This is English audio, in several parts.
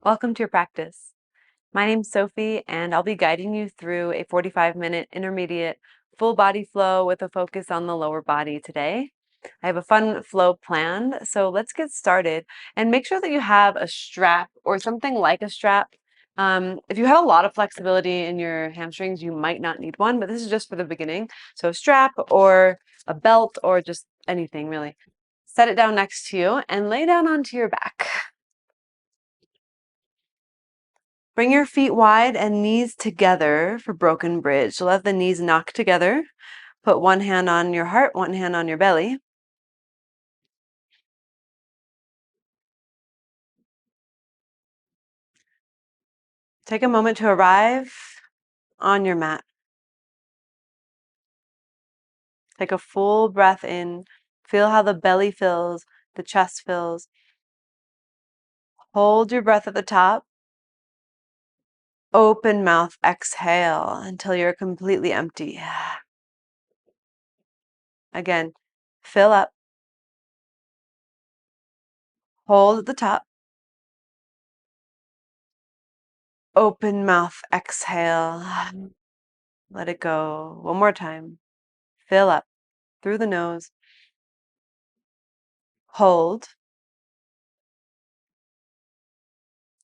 Welcome to your practice. My name's Sophie, and I'll be guiding you through a 45-minute intermediate full body flow with a focus on the lower body today. I have a fun flow planned, so let's get started. And make sure that you have a strap or something like a strap. If you have a lot of flexibility in your hamstrings, you might not need one, but this is just for the beginning. So a strap or a belt or just anything really. Set it down next to you and lay down onto your back. Bring your feet wide and knees together for broken bridge. So let the knees knock together. Put one hand on your heart, one hand on your belly. Take a moment to arrive on your mat. Take a full breath in. Feel how the belly fills, the chest fills. Hold your breath at the top. Open mouth, exhale until you're completely empty. Again, fill up. Hold at the top. Open mouth, exhale. Let it go. One more time. Fill up through the nose. Hold.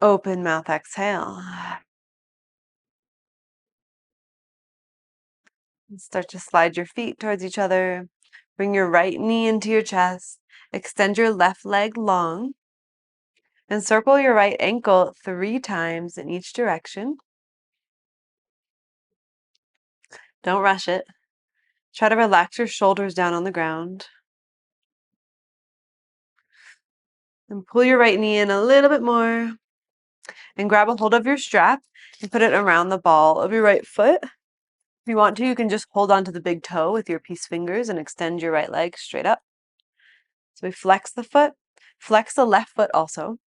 Open mouth, exhale. And start to slide your feet towards each other. Bring your right knee into your chest. Extend your left leg long. And circle your right ankle 3 times in each direction. Don't rush it. Try to relax your shoulders down on the ground. And pull your right knee in a little bit more. And grab a hold of your strap and put it around the ball of your right foot. If you want to, you can just hold onto the big toe with your peace fingers and extend your right leg straight up. So we flex the foot, flex the left foot also,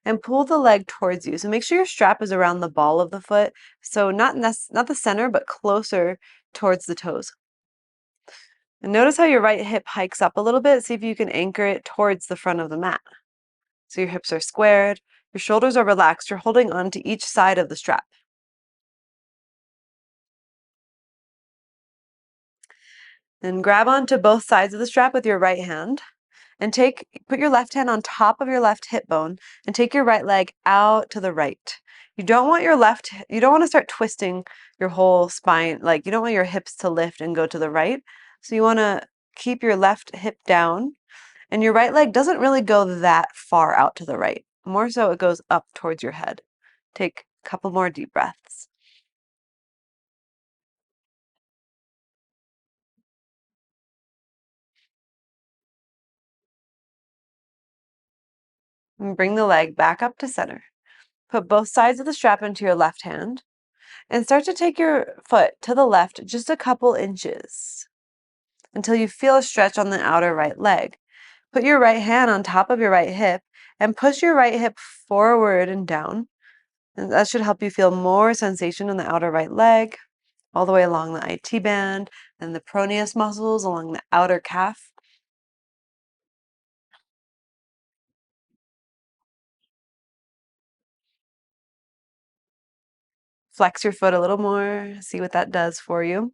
and pull the leg towards you. So make sure your strap is around the ball of the foot, so not the center, but closer towards the toes. And notice how your right hip hikes up a little bit. See if you can anchor it towards the front of the mat. So your hips are squared, your shoulders are relaxed, you're holding on to each side of the strap. Then grab onto both sides of the strap with your right hand. And put your left hand on top of your left hip bone and take your right leg out to the right. You don't want to start twisting your whole spine, like you don't want your hips to lift and go to the right. So you want to keep your left hip down, and your right leg doesn't really go that far out to the right. More so it goes up towards your head. Take a couple more deep breaths. And bring the leg back up to center. Put both sides of the strap into your left hand. And start to take your foot to the left just a couple inches until you feel a stretch on the outer right leg. Put your right hand on top of your right hip and push your right hip forward and down. And that should help you feel more sensation in the outer right leg, all the way along the IT band and the pronaos muscles along the outer calf. Flex your foot a little more, see what that does for you.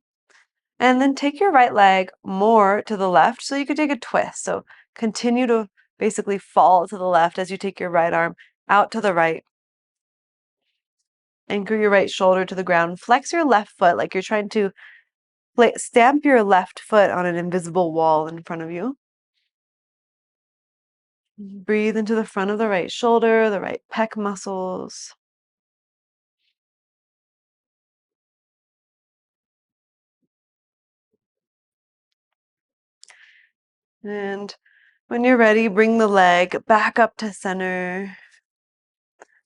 And then take your right leg more to the left so you could take a twist. So continue to basically fall to the left as you take your right arm out to the right. Anchor your right shoulder to the ground. Flex your left foot like you're trying to stamp your left foot on an invisible wall in front of you. Breathe into the front of the right shoulder, the right pec muscles. And when you're ready, bring the leg back up to center.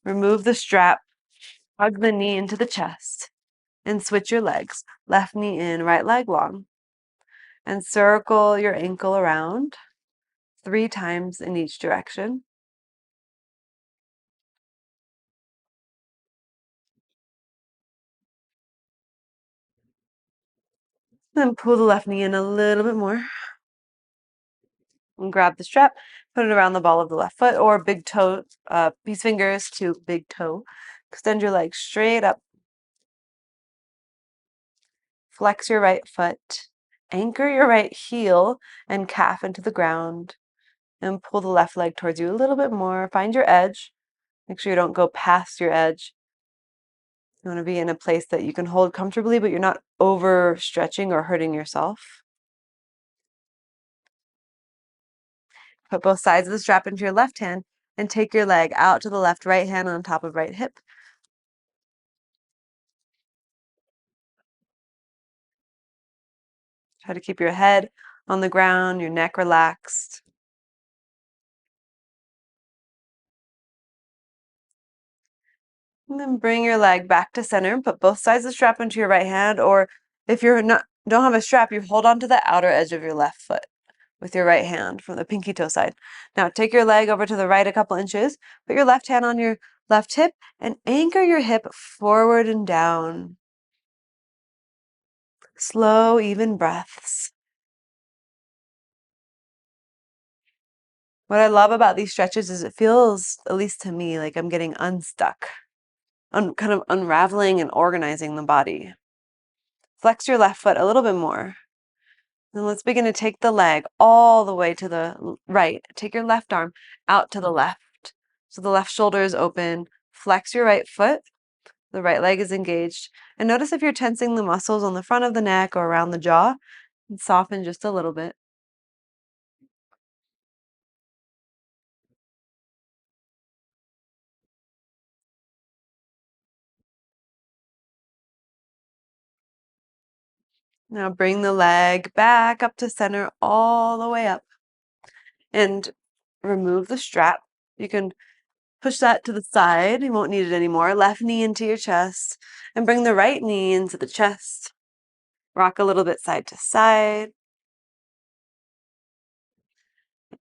Remove the strap. Hug the knee into the chest. And switch your legs. Left knee in, right leg long. And circle your ankle around 3 times in each direction. Then pull the left knee in a little bit more. And grab the strap. Put it around the ball of the left foot or big toe, peace fingers to big toe. Extend your legs straight up. Flex your right foot. Anchor your right heel and calf into the ground. And pull the left leg towards you a little bit more. Find your edge. Make sure you don't go past your edge. You want to be in a place that you can hold comfortably, but you're not overstretching or hurting yourself. Put both sides of the strap into your left hand and take your leg out to the left, right hand on top of right hip. Try to keep your head on the ground, your neck relaxed. And then bring your leg back to center. Put both sides of the strap into your right hand, or if you're don't have a strap, you hold on to the outer edge of your left foot with your right hand from the pinky toe side. Now take your leg over to the right a couple inches. Put your left hand on your left hip and anchor your hip forward and down. Slow, even breaths. What I love about these stretches is it feels, at least to me, like I'm getting unstuck. Kind of unraveling and organizing the body. Flex your left foot a little bit more. Then let's begin to take the leg all the way to the right. Take your left arm out to the left. So the left shoulder is open. Flex your right foot. The right leg is engaged. And notice if you're tensing the muscles on the front of the neck or around the jaw. And soften just a little bit. Now bring the leg back up to center all the way up. And remove the strap. You can push that to the side. You won't need it anymore. Left knee into your chest. And bring the right knee into the chest. Rock a little bit side to side.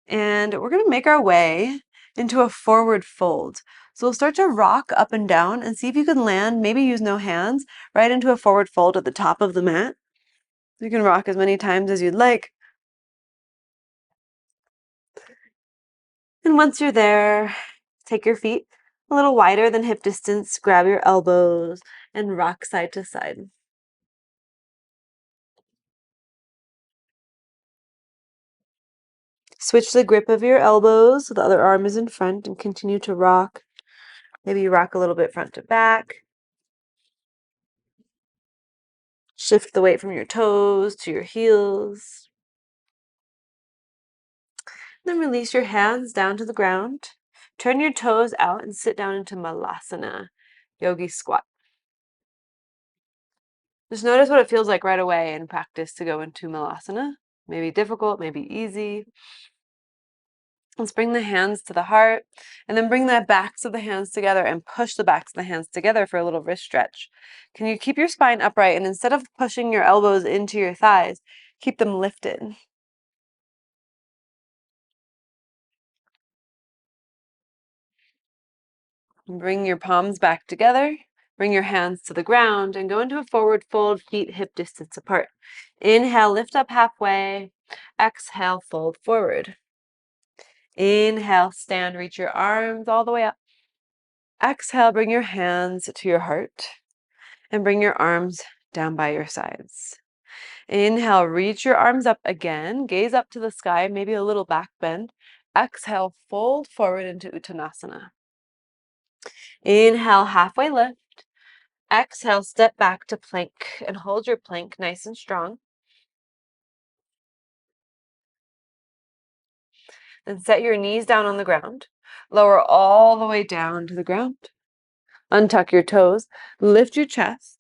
And we're going to make our way into a forward fold. So we'll start to rock up and down and see if you can land, maybe use no hands, right into a forward fold at the top of the mat. You can rock as many times as you'd like. And once you're there, take your feet a little wider than hip distance, grab your elbows, and rock side to side. Switch the grip of your elbows so the other arm is in front and continue to rock. Maybe you rock a little bit front to back. Shift the weight from your toes to your heels. Then release your hands down to the ground. Turn your toes out and sit down into Malasana, yogi squat. Just notice what it feels like right away in practice to go into Malasana. Maybe difficult, maybe easy. Let's bring the hands to the heart and then bring the backs of the hands together and push the backs of the hands together for a little wrist stretch. Can you keep your spine upright and instead of pushing your elbows into your thighs, keep them lifted? Bring your palms back together. Bring your hands to the ground and go into a forward fold, feet hip distance apart. Inhale, lift up halfway. Exhale, fold forward. Inhale, stand, reach your arms all the way up. Exhale, bring your hands to your heart and bring your arms down by your sides. Inhale, reach your arms up again. Gaze up to the sky, maybe a little back bend. Exhale, fold forward into Uttanasana. Inhale, halfway lift. Exhale, step back to plank and hold your plank nice and strong. Then set your knees down on the ground. Lower all the way down to the ground. Untuck your toes. Lift your chest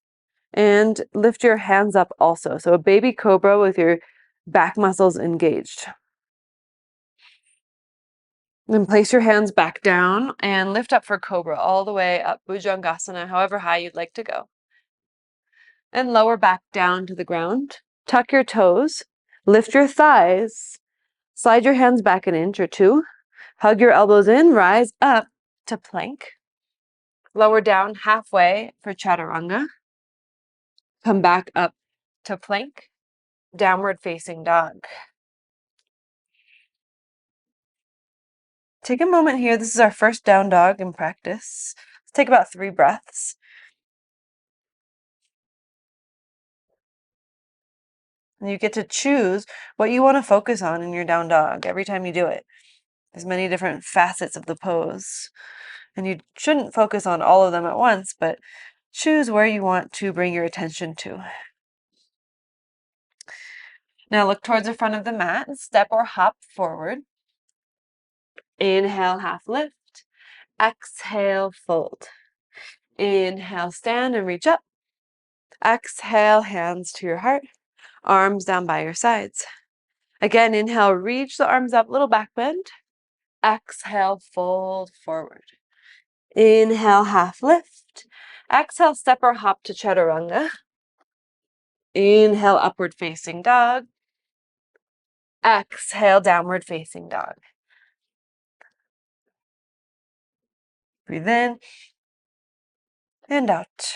and lift your hands up also. So a baby cobra with your back muscles engaged. Then place your hands back down and lift up for cobra all the way up, Bhujangasana, however high you'd like to go. And lower back down to the ground. Tuck your toes. Lift your thighs. Slide your hands back an inch or two. Hug your elbows in, rise up to plank. Lower down halfway for chaturanga. Come back up to plank. Downward facing dog. Take a moment here. This is our first down dog in practice. Let's take about 3 breaths. And you get to choose what you want to focus on in your down dog every time you do it. There's many different facets of the pose, and you shouldn't focus on all of them at once, but choose where you want to bring your attention to. Now look towards the front of the mat and step or hop forward. Inhale, half lift. Exhale, fold. Inhale, stand and reach up. Exhale, hands to your heart, arms down by your sides. Again, inhale, reach the arms up, little back bend. Exhale, fold forward. Inhale, half lift. Exhale, step or hop to chaturanga. Inhale, upward facing dog. Exhale, downward facing dog. Breathe in and out.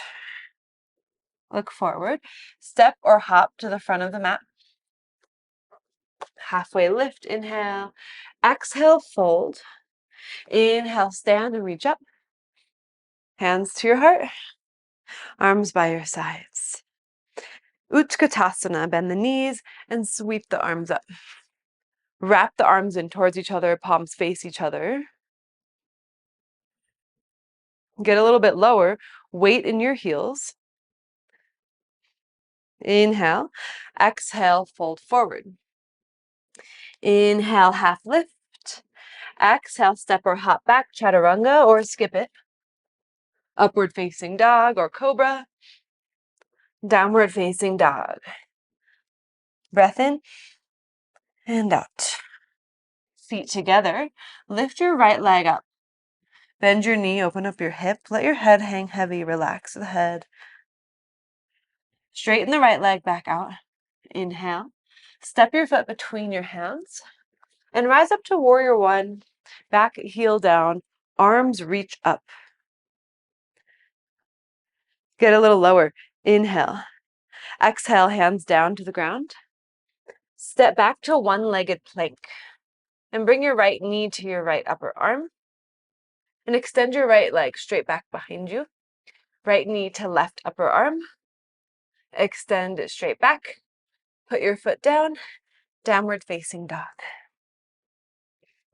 Look forward. Step or hop to the front of the mat. Halfway lift, inhale. Exhale, fold. Inhale, stand and reach up. Hands to your heart. Arms by your sides. Utkatasana, bend the knees and sweep the arms up. Wrap the arms in towards each other, palms face each other. Get a little bit lower, weight in your heels. Inhale, exhale, fold forward. Inhale, half lift. Exhale, step or hop back, chaturanga or skip it. Upward facing dog or cobra. Downward facing dog. Breath in and out. Feet together. Lift your right leg up. Bend your knee, open up your hip. Let your head hang heavy. Relax the head. Straighten the right leg back out. Inhale. Step your foot between your hands and rise up to warrior one. Back heel down. Arms reach up. Get a little lower. Inhale. Exhale, hands down to the ground. Step back to one-legged plank and bring your right knee to your right upper arm and extend your right leg straight back behind you. Right knee to left upper arm. Extend it straight back. Put your foot down. Downward facing dog.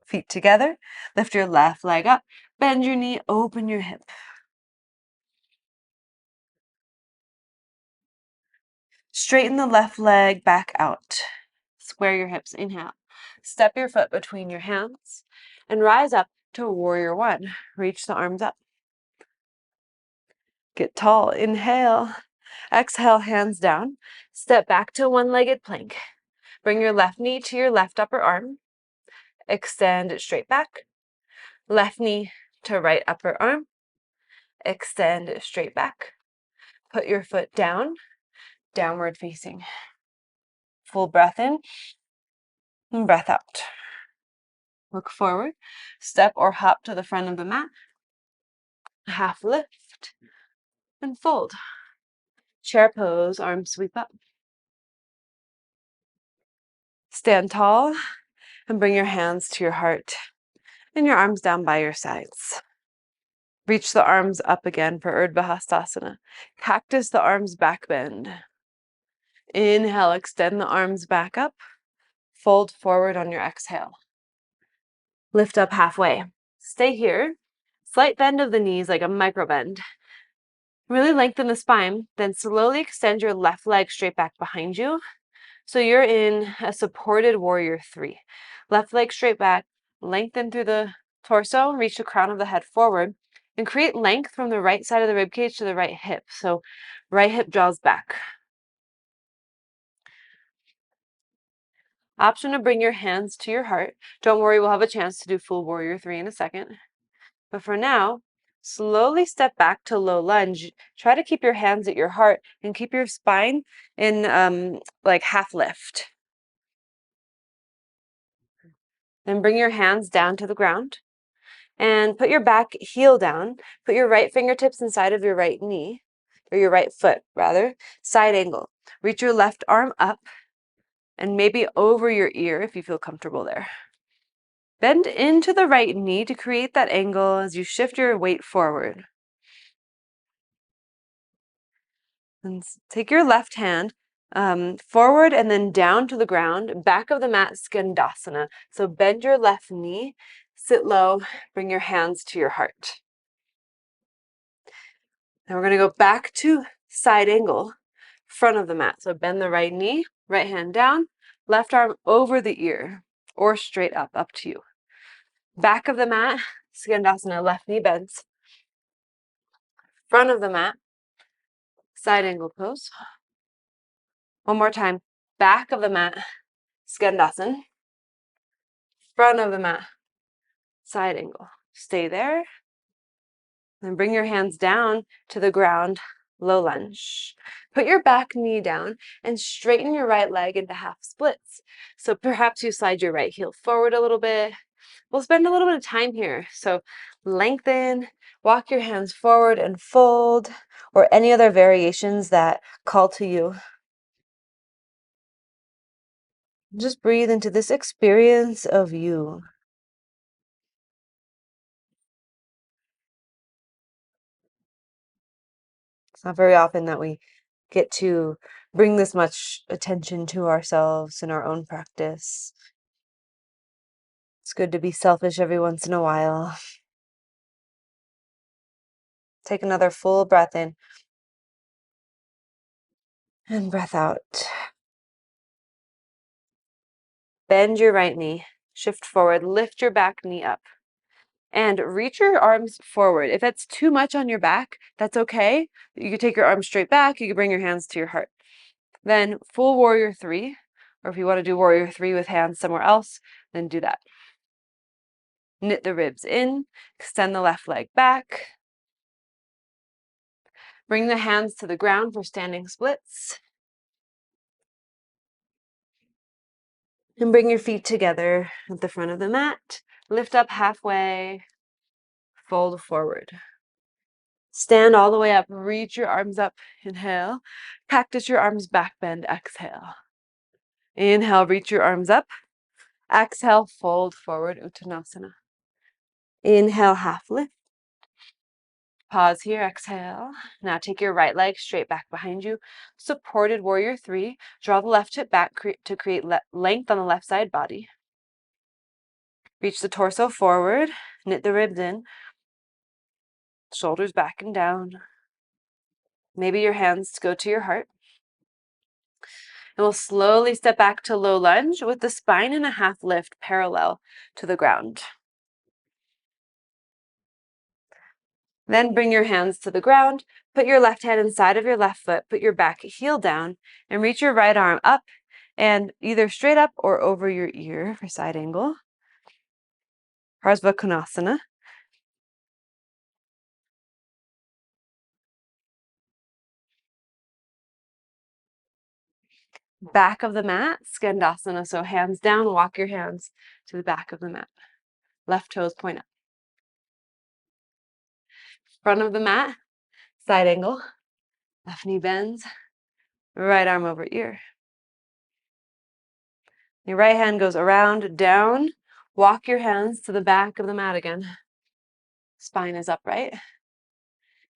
Feet together. Lift your left leg up. Bend your knee. Open your hip. Straighten the left leg back out. Square your hips. Inhale. Step your foot between your hands and rise up to warrior one. Reach the arms up. Get tall. Inhale. Exhale, hands down. Step back to one-legged plank. Bring your left knee to your left upper arm. Extend it straight back. Left knee to right upper arm. Extend it straight back. Put your foot down. Downward facing. Full breath in and breath out. Look forward. Step or hop to the front of the mat. Half lift and fold. Chair pose, arms sweep up. Stand tall and bring your hands to your heart and your arms down by your sides. Reach the arms up again for vashistasana. Cactus the arms back bend. Inhale, extend the arms back up. Fold forward on your exhale. Lift up halfway. Stay here. Slight bend of the knees like a micro bend. Really lengthen the spine, then slowly extend your left leg straight back behind you. So you're in a supported warrior three. Left leg straight back, lengthen through the torso, reach the crown of the head forward, and create length from the right side of the ribcage to the right hip. So right hip draws back. Option to bring your hands to your heart. Don't worry, we'll have a chance to do full warrior three in a second. But for now, slowly step back to low lunge. Try to keep your hands at your heart and keep your spine in like half lift. Then bring your hands down to the ground and put your back heel down. Put your right fingertips inside of your right knee, or your right foot rather, side angle. Reach your left arm up and maybe over your ear if you feel comfortable there. Bend into the right knee to create that angle as you shift your weight forward. And take your left hand forward and then down to the ground, back of the mat, Skandasana. So bend your left knee, sit low, bring your hands to your heart. Now we're going to go back to side angle, front of the mat. So bend the right knee, right hand down, left arm over the ear or straight up to you. Back of the mat, Skandasana, left knee bends. Front of the mat, side angle pose. One more time. Back of the mat, Skandasana. Front of the mat, side angle. Stay there. Then bring your hands down to the ground, low lunge. Put your back knee down and straighten your right leg into half splits. So perhaps you slide your right heel forward a little bit. We'll spend a little bit of time here. So lengthen, walk your hands forward and fold, or any other variations that call to you. Just breathe into this experience of you. It's not very often that we get to bring this much attention to ourselves in our own practice. It's good to be selfish every once in a while. Take another full breath in and breath out. Bend your right knee, shift forward, lift your back knee up, and reach your arms forward. If that's too much on your back, that's okay. You can take your arms straight back. You can bring your hands to your heart. Then full warrior 3, or if you want to do warrior 3 with hands somewhere else, then do that. Knit the ribs in, extend the left leg back. Bring the hands to the ground for standing splits. And bring your feet together at the front of the mat. Lift up halfway, fold forward. Stand all the way up, reach your arms up, inhale. Cactus your arms back, bend, exhale. Inhale, reach your arms up. Exhale, fold forward, Uttanasana. Inhale, half lift. Pause here, exhale. Now take your right leg straight back behind you. Supported warrior 3. Draw the left hip back to create length on the left side body. Reach the torso forward, knit the ribs in. Shoulders back and down. Maybe your hands go to your heart. And we'll slowly step back to low lunge with the spine in a half lift parallel to the ground. Then bring your hands to the ground, put your left hand inside of your left foot, put your back heel down, and reach your right arm up and either straight up or over your ear for side angle. Parsva Konasana. Back of the mat, Skandasana. So hands down, walk your hands to the back of the mat. Left toes point up. Front of the mat, side angle. Left knee bends, right arm over ear. Your right hand goes around, down. Walk your hands to the back of the mat again. Spine is upright.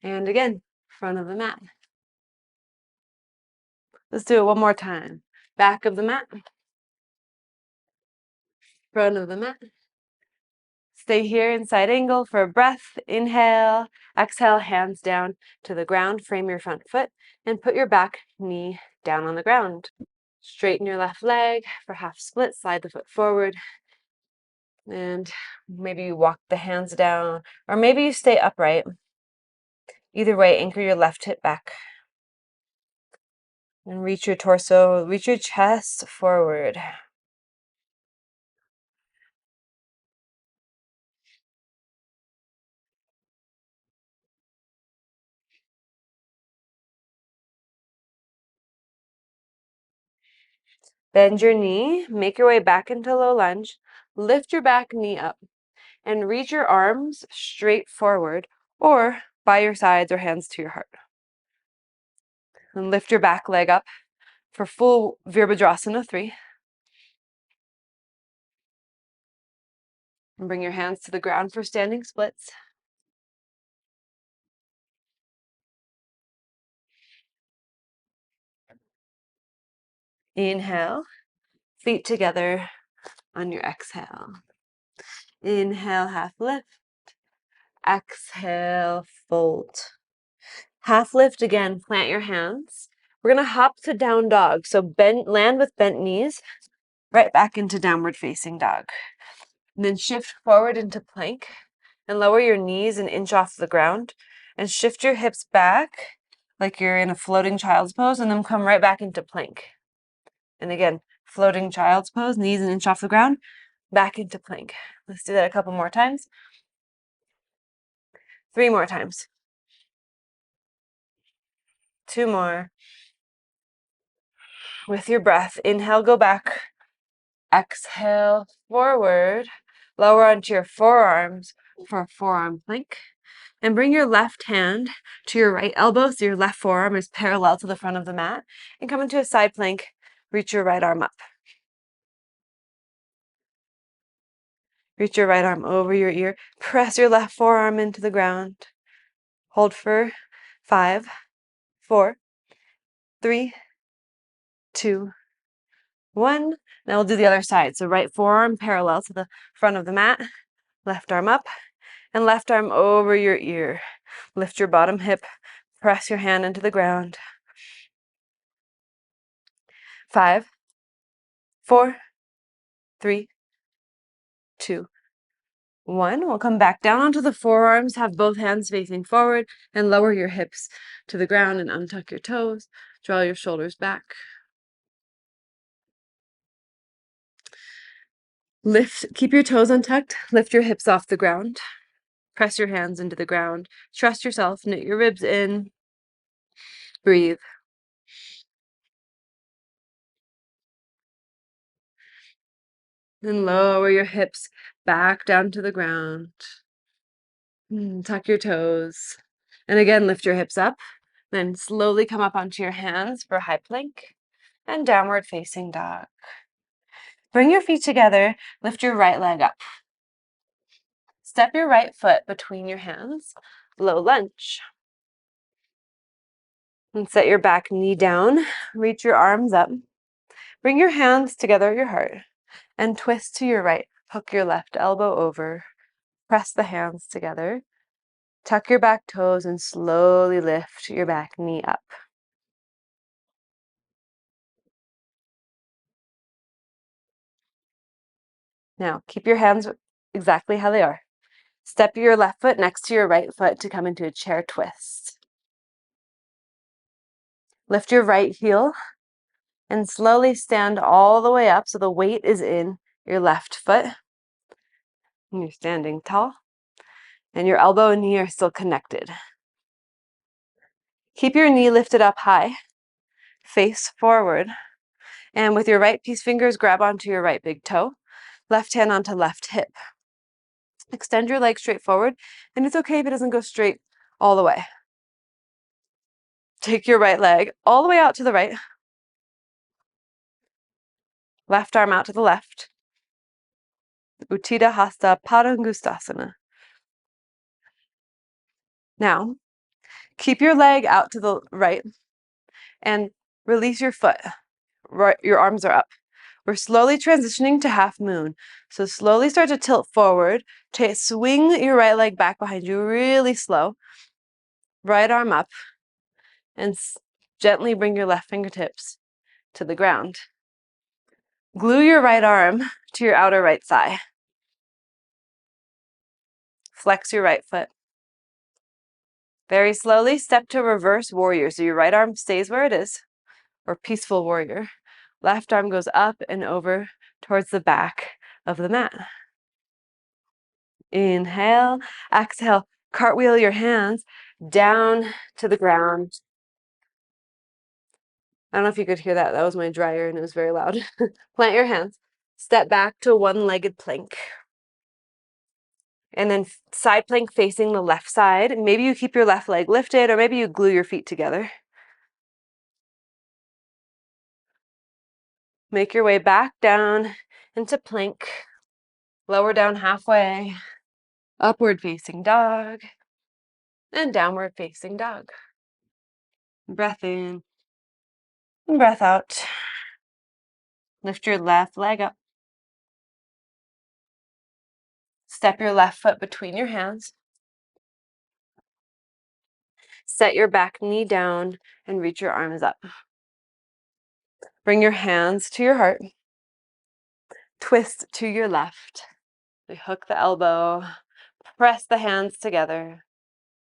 And again, front of the mat. Let's do it one more time. Back of the mat. Front of the mat. Stay here in side angle for a breath. Inhale. Exhale, hands down to the ground. Frame your front foot and put your back knee down on the ground. Straighten your left leg for half split. Slide the foot forward. And maybe you walk the hands down, or maybe you stay upright. Either way, anchor your left hip back. And reach your torso, reach your chest forward. Bend your knee, make your way back into low lunge, lift your back knee up, and reach your arms straight forward or by your sides or hands to your heart. And lift your back leg up for full Virabhadrasana 3. And bring your hands to the ground for standing splits. Inhale, feet together on your exhale. Inhale, half lift. Exhale, fold. Half lift again, plant your hands. We're gonna hop to down dog. So land with bent knees, right back into downward facing dog. And then shift forward into plank and lower your knees an inch off the ground and shift your hips back like you're in a floating child's pose and then come right back into plank. And again, floating child's pose, knees an inch off the ground, back into plank. Let's do that a couple more times. 3 more times. 2 more. With your breath, inhale, go back. Exhale, forward. Lower onto your forearms for a forearm plank. And bring your left hand to your right elbow so your left forearm is parallel to the front of the mat. And come into a side plank. Reach your right arm up. Reach your right arm over your ear. Press your left forearm into the ground. Hold for 5, 4, 3, 2, 1. Now we'll do the other side. So right forearm parallel to the front of the mat. Left arm up and left arm over your ear. Lift your bottom hip. Press your hand into the ground. 5, 4, 3, 2, 1. We'll come back down onto the forearms. Have both hands facing forward and lower your hips to the ground and untuck your toes. Draw your shoulders back. Keep your toes untucked. Lift your hips off the ground. Press your hands into the ground. Trust yourself. Knit your ribs in. Breathe. Then lower your hips back down to the ground. Tuck your toes. And again, lift your hips up. Then slowly come up onto your hands for high plank and downward facing dog. Bring your feet together. Lift your right leg up. Step your right foot between your hands. Low lunge. And set your back knee down. Reach your arms up. Bring your hands together at your heart and twist to your right. Hook your left elbow over. Press the hands together. Tuck your back toes and slowly lift your back knee up. Now, keep your hands exactly how they are. Step your left foot next to your right foot to come into a chair twist. Lift your right heel and slowly stand all the way up so the weight is in your left foot. And you're standing tall. And your elbow and knee are still connected. Keep your knee lifted up high. Face forward. And with your right peace fingers, grab onto your right big toe. Left hand onto left hip. Extend your leg straight forward. And it's okay if it doesn't go straight all the way. Take your right leg all the way out to the right. Left arm out to the left. Uttita Hasta Padangustasana. Now, keep your leg out to the right and release your foot. Your arms are up. We're slowly transitioning to half moon. So slowly start to tilt forward. Swing your right leg back behind you really slow. Right arm up. And gently bring your left fingertips to the ground. Glue your right arm to your outer right thigh. Flex your right foot. Very slowly step to reverse warrior. So your right arm stays where it is, or peaceful warrior. Left arm goes up and over towards the back of the mat. Inhale, exhale, cartwheel your hands down to the ground. I don't know if you could hear that. That was my dryer and it was very loud. Plant your hands. Step back to one-legged plank. And then side plank facing the left side. Maybe you keep your left leg lifted or maybe you glue your feet together. Make your way back down into plank. Lower down halfway, upward facing dog, and downward facing dog. Breath in and breath out. Lift your left leg up. Step your left foot between your hands. Set your back knee down and reach your arms up. Bring your hands to your heart. Twist to your left. Hook the elbow. Press the hands together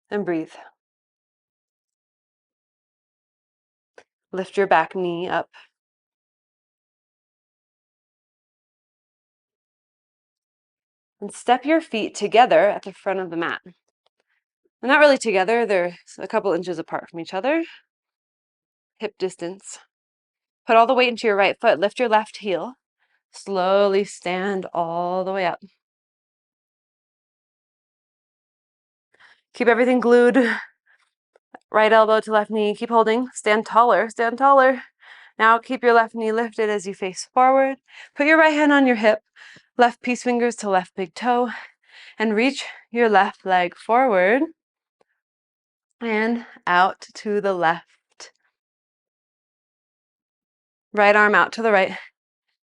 and breathe. Lift your back knee up. And step your feet together at the front of the mat. They're not really together, they're a couple inches apart from each other. Hip distance. Put all the weight into your right foot. Lift your left heel. Slowly stand all the way up. Keep everything glued. Right elbow to left knee. Keep holding. Stand taller. Stand taller. Now keep your left knee lifted as you face forward. Put your right hand on your hip. Left peace fingers to left big toe. And reach your left leg forward. And out to the left. Right arm out to the right.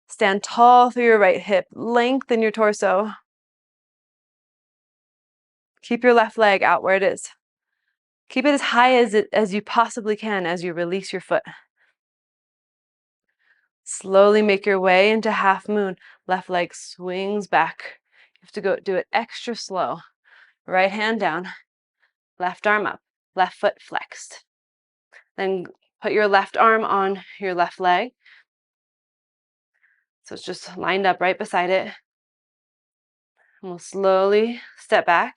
Stand tall through your right hip. Lengthen your torso. Keep your left leg out where it is. Keep it as high as you possibly can as you release your foot. Slowly make your way into half moon. Left leg swings back. You have to go do it extra slow. Right hand down. Left arm up. Left foot flexed. Then put your left arm on your left leg. So it's just lined up right beside it. And we'll slowly step back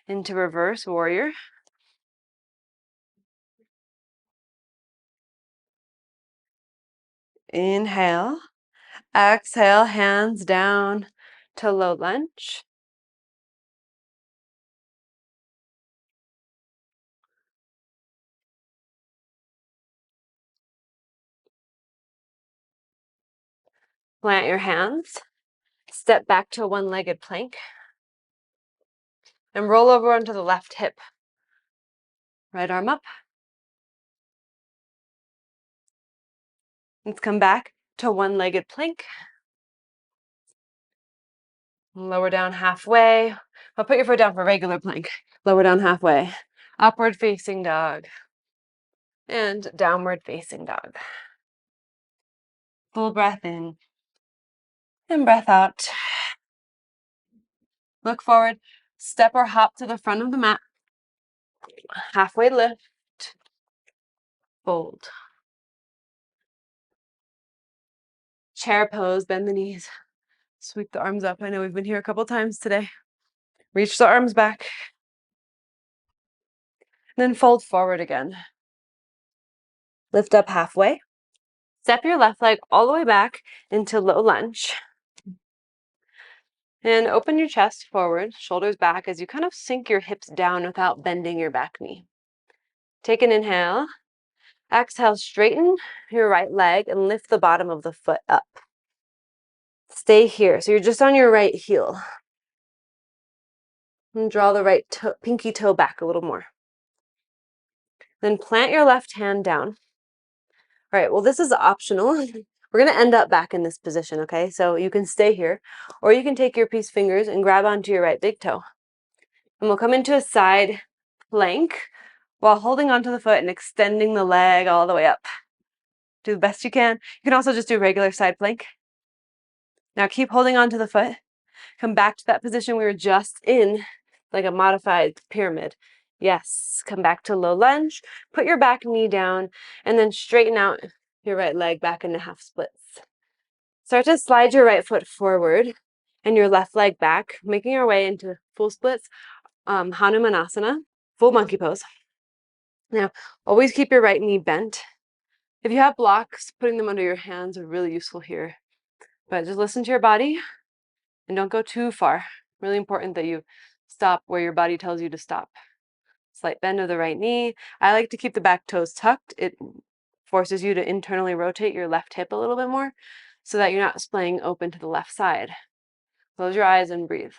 into reverse warrior. Inhale. Exhale, hands down to low lunge. Plant your hands. Step back to a one-legged plank. And roll over onto the left hip. Right arm up. Let's come back to one-legged plank. Lower down halfway. I'll put your foot down for regular plank. Lower down halfway. Upward facing dog. And downward facing dog. Full breath in. And breath out. Look forward. Step or hop to the front of the mat. Halfway lift. Fold. Chair pose, bend the knees. Sweep the arms up. I know we've been here a couple times today. Reach the arms back. And then fold forward again. Lift up halfway. Step your left leg all the way back into low lunge. And open your chest forward, shoulders back as you kind of sink your hips down without bending your back knee. Take an inhale. Exhale, straighten your right leg and lift the bottom of the foot up. Stay here. So you're just on your right heel. And draw the right pinky toe back a little more. Then plant your left hand down. All right, well, this is optional. We're going to end up back in this position, okay? So you can stay here, or you can take your peace fingers and grab onto your right big toe. And we'll come into a side plank while holding onto the foot and extending the leg all the way up. Do the best you can. You can also just do regular side plank. Now keep holding onto the foot. Come back to that position we were just in, like a modified pyramid. Yes, come back to low lunge. Put your back knee down and then straighten out your right leg back into half splits. Start to slide your right foot forward and your left leg back, making your way into full splits, Hanumanasana, full monkey pose. Now, always keep your right knee bent. If you have blocks, putting them under your hands are really useful here. But just listen to your body and don't go too far. Really important that you stop where your body tells you to stop. Slight bend of the right knee. I like to keep the back toes tucked. It forces you to internally rotate your left hip a little bit more so that you're not splaying open to the left side. Close your eyes and breathe.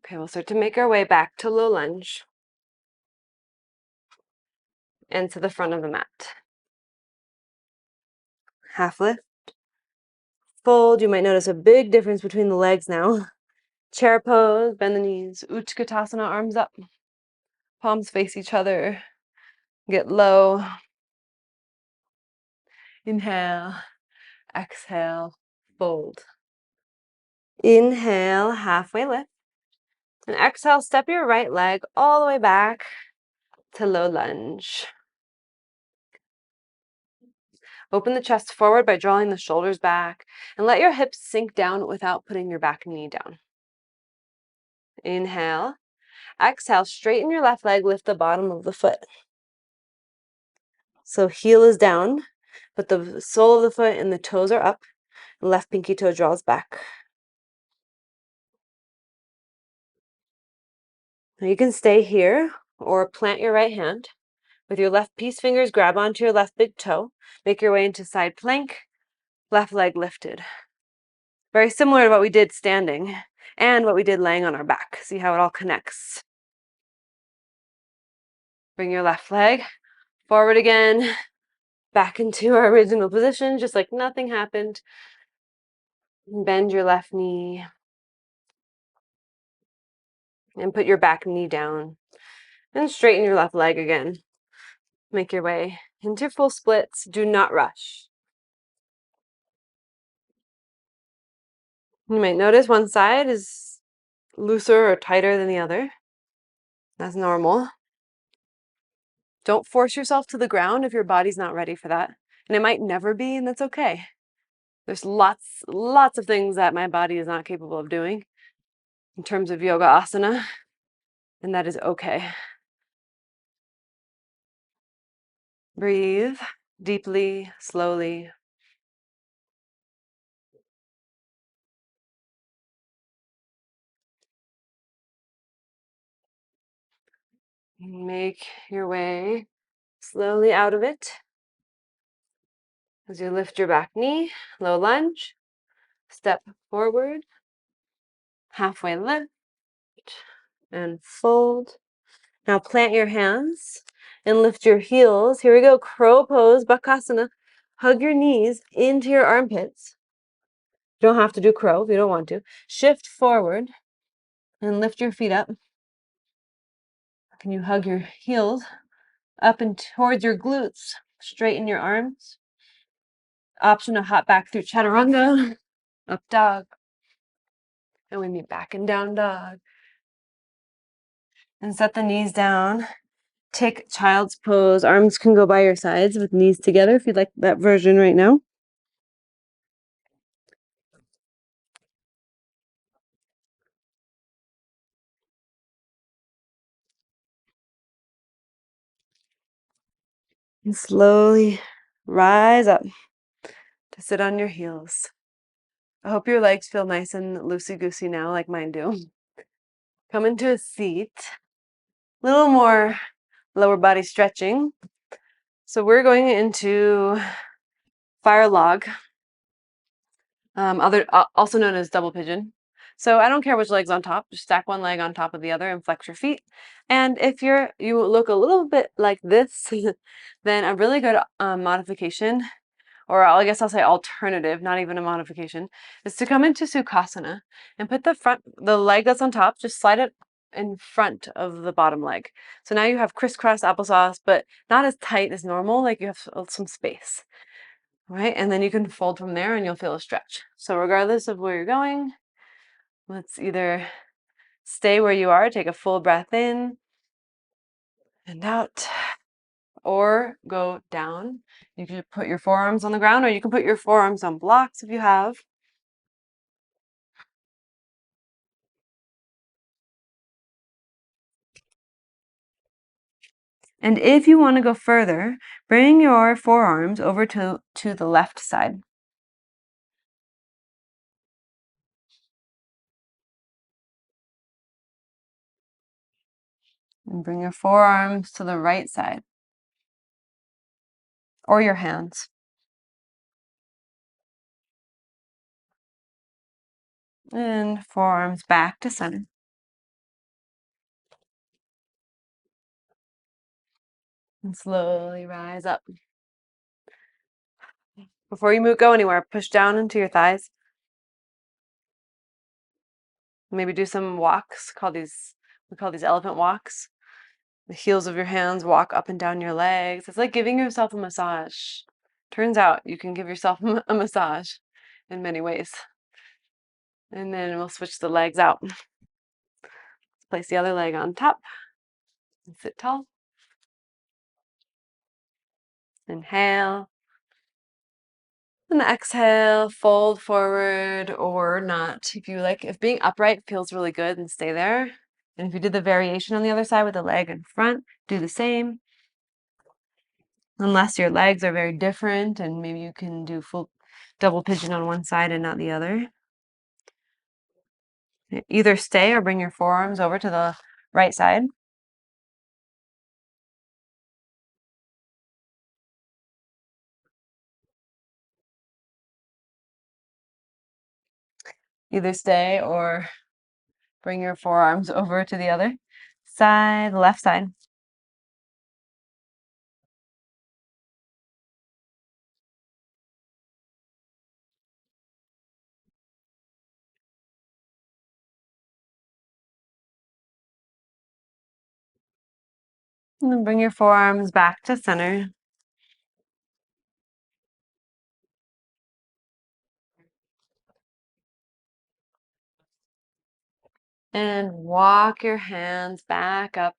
Okay, we'll start to make our way back to low lunge and to the front of the mat. Half lift, fold. You might notice a big difference between the legs now. Chair pose, bend the knees, Utkatasana, arms up, palms face each other, get low. Inhale, exhale, fold. Inhale, halfway lift. And exhale, step your right leg all the way back to low lunge. Open the chest forward by drawing the shoulders back and let your hips sink down without putting your back knee down. Inhale. Exhale, straighten your left leg, lift the bottom of the foot. So heel is down, but the sole of the foot and the toes are up. Left pinky toe draws back. Now you can stay here or plant your right hand. With your left peace fingers, grab onto your left big toe. Make your way into side plank, left leg lifted. Very similar to what we did standing and what we did laying on our back. See how it all connects. Bring your left leg forward again, back into our original position, just like nothing happened. Bend your left knee and put your back knee down and straighten your left leg again. Make your way into full splits. Do not rush. You might notice one side is looser or tighter than the other. That's normal. Don't force yourself to the ground if your body's not ready for that. And it might never be, and that's okay. There's lots of things that my body is not capable of doing in terms of yoga asana, and that is okay. Breathe deeply, slowly. Make your way slowly out of it. As you lift your back knee, low lunge, step forward, halfway lift, and fold. Now plant your hands and lift your heels. Here we go, crow pose, bakasana. Hug your knees into your armpits. You don't have to do crow if you don't want to. Shift forward and lift your feet up. Can you hug your heels up and towards your glutes? Straighten your arms. Option to hop back through chaturanga, up dog. And we meet back in down dog. And set the knees down. Take child's pose. Arms can go by your sides with knees together if you'd like that version right now. And slowly rise up to sit on your heels. I hope your legs feel nice and loosey-goosey now like mine do. Come into a seat. A little more lower body stretching. So we're going into fire log, also known as double pigeon. So I don't care which leg's on top, just stack one leg on top of the other and flex your feet. And if you look a little bit like this, then a really good modification, or I guess I'll say alternative, not even a modification, is to come into Sukhasana and put the leg that's on top, just slide it in front of the bottom leg. So now you have crisscross applesauce, but not as tight as normal, like you have some space. Right, and then you can fold from there and you'll feel a stretch. So regardless of where you're going, let's either stay where you are, take a full breath in and out, or go down. You can put your forearms on the ground, or you can put your forearms on blocks if you have. And if you want to go further, bring your forearms over to the left side. And bring your forearms to the right side or your hands. And forearms back to center. And slowly rise up. Before you go anywhere, push down into your thighs. Maybe do some walks. We call these elephant walks. The heels of your hands walk up and down your legs. It's like giving yourself a massage. Turns out you can give yourself a massage in many ways. And then we'll switch the legs out. Let's place the other leg on top. And sit tall. Inhale. And exhale, fold forward or not. If you like, if being upright feels really good, then stay there. And if you did the variation on the other side with the leg in front, do the same. Unless your legs are very different and maybe you can do full double pigeon on one side and not the other. Either stay or bring your forearms over to the right side. Either stay or bring your forearms over to the other side, left side. And then bring your forearms back to center. And walk your hands back up.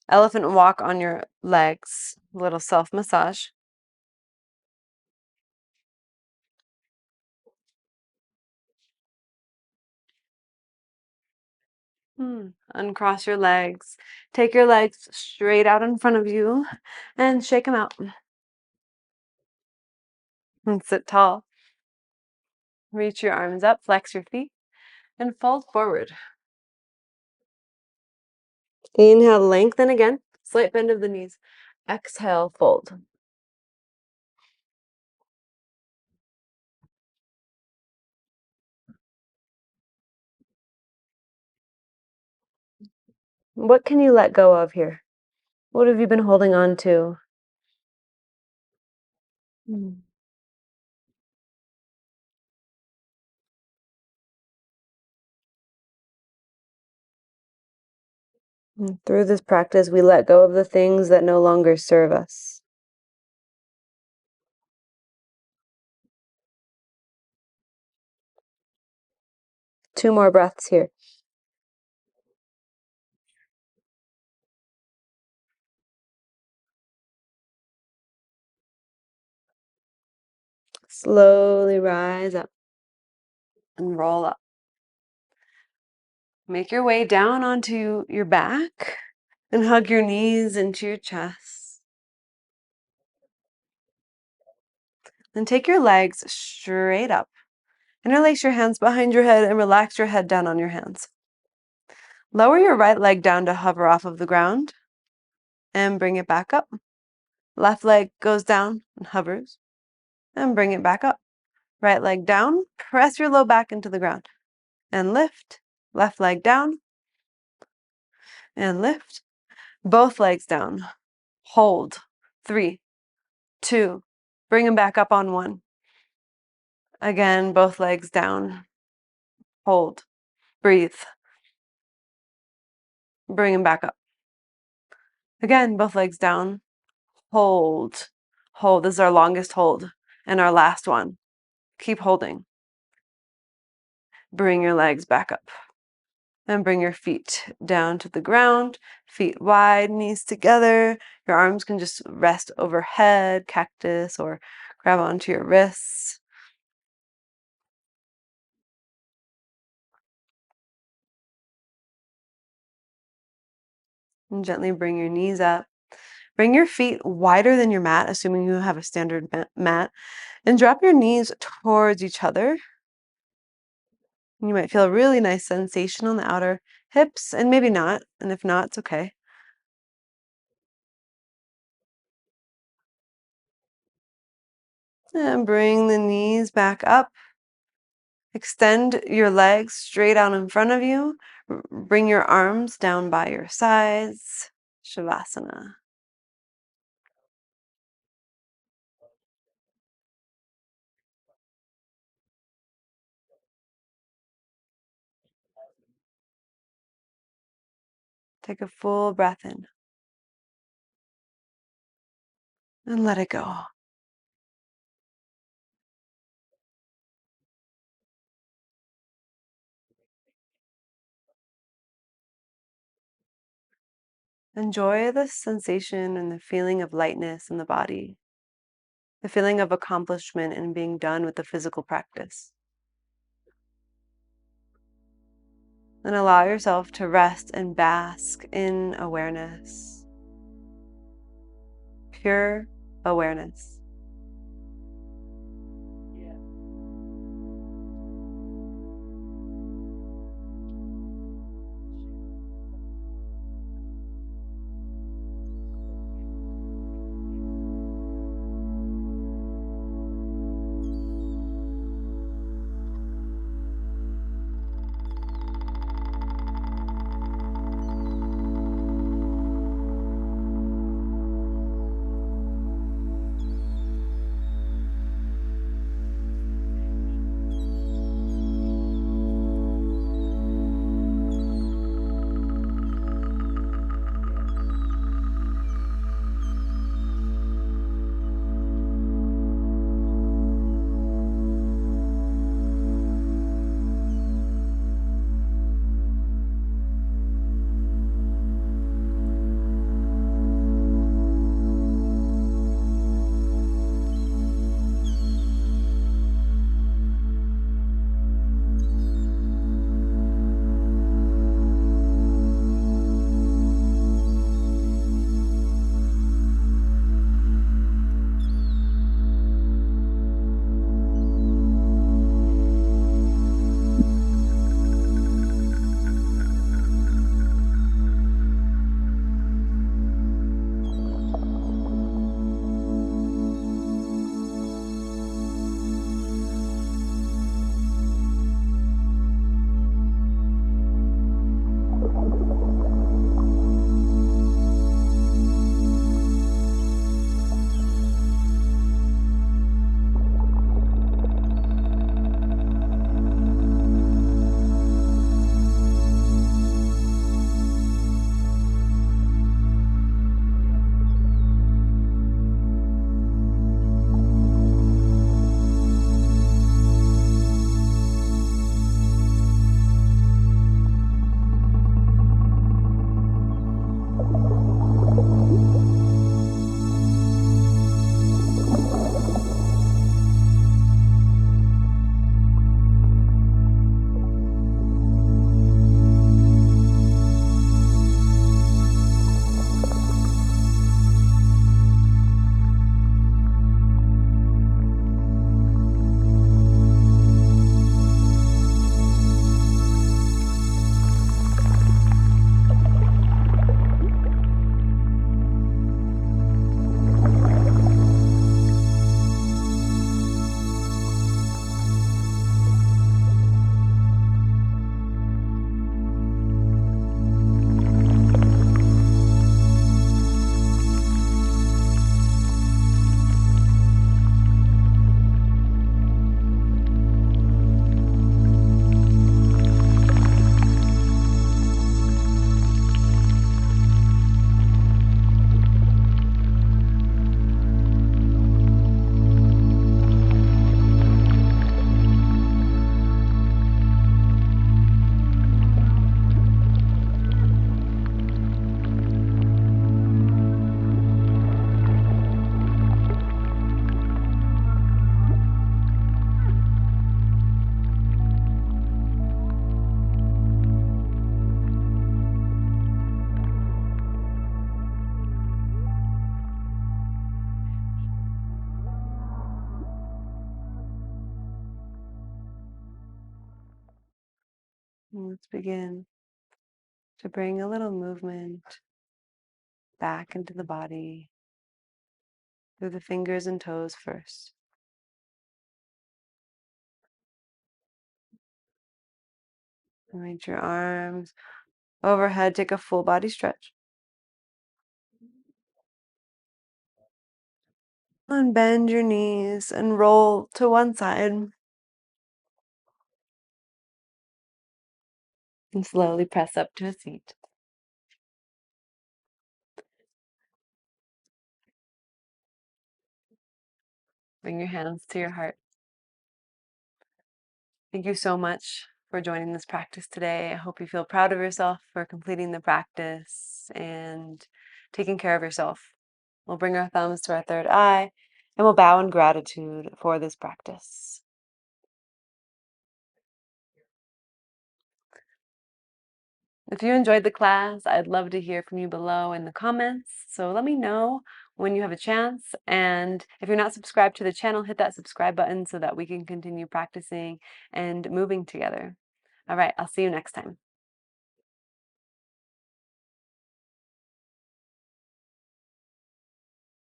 Elephant walk on your legs. A little self-massage. Uncross your legs. Take your legs straight out in front of you and shake them out. And sit tall. Reach your arms up, flex your feet, and fold forward. Inhale, lengthen again. Slight bend of the knees. Exhale, fold. What can you let go of here? What have you been holding on to? And through this practice, we let go of the things that no longer serve us. Two more breaths here. Slowly rise up and roll up. Make your way down onto your back and hug your knees into your chest. Then take your legs straight up. Interlace your hands behind your head and relax your head down on your hands. Lower your right leg down to hover off of the ground and bring it back up. Left leg goes down and hovers and bring it back up. Right leg down, press your low back into the ground and lift. Left leg down and lift. Both legs down. Hold. 3, 2, bring them back up on 1. Again, both legs down. Hold. Breathe. Bring them back up. Again, both legs down. Hold. Hold. This is our longest hold and our last one. Keep holding. Bring your legs back up. And bring your feet down to the ground. Feet wide, knees together. Your arms can just rest overhead, cactus, or grab onto your wrists. And gently bring your knees up. Bring your feet wider than your mat, assuming you have a standard mat, and drop your knees towards each other. You might feel a really nice sensation on the outer hips, and maybe not. And if not, it's okay. And bring the knees back up. Extend your legs straight out in front of you. Bring your arms down by your sides. Shavasana. Take a full breath in and let it go. Enjoy the sensation and the feeling of lightness in the body, the feeling of accomplishment and being done with the physical practice. And allow yourself to rest and bask in awareness, pure awareness. Let's begin. to bring a little movement back into the body through the fingers and toes first. Reach your arms overhead, take a full body stretch. And bend your knees and roll to one side. And slowly press up to a seat. Bring your hands to your heart. Thank you so much for joining this practice today. I hope you feel proud of yourself for completing the practice and taking care of yourself. We'll bring our thumbs to our third eye and we'll bow in gratitude for this practice. If you enjoyed the class, I'd love to hear from you below in the comments. So let me know when you have a chance. And if you're not subscribed to the channel, hit that subscribe button so that we can continue practicing and moving together. All right, I'll see you next time.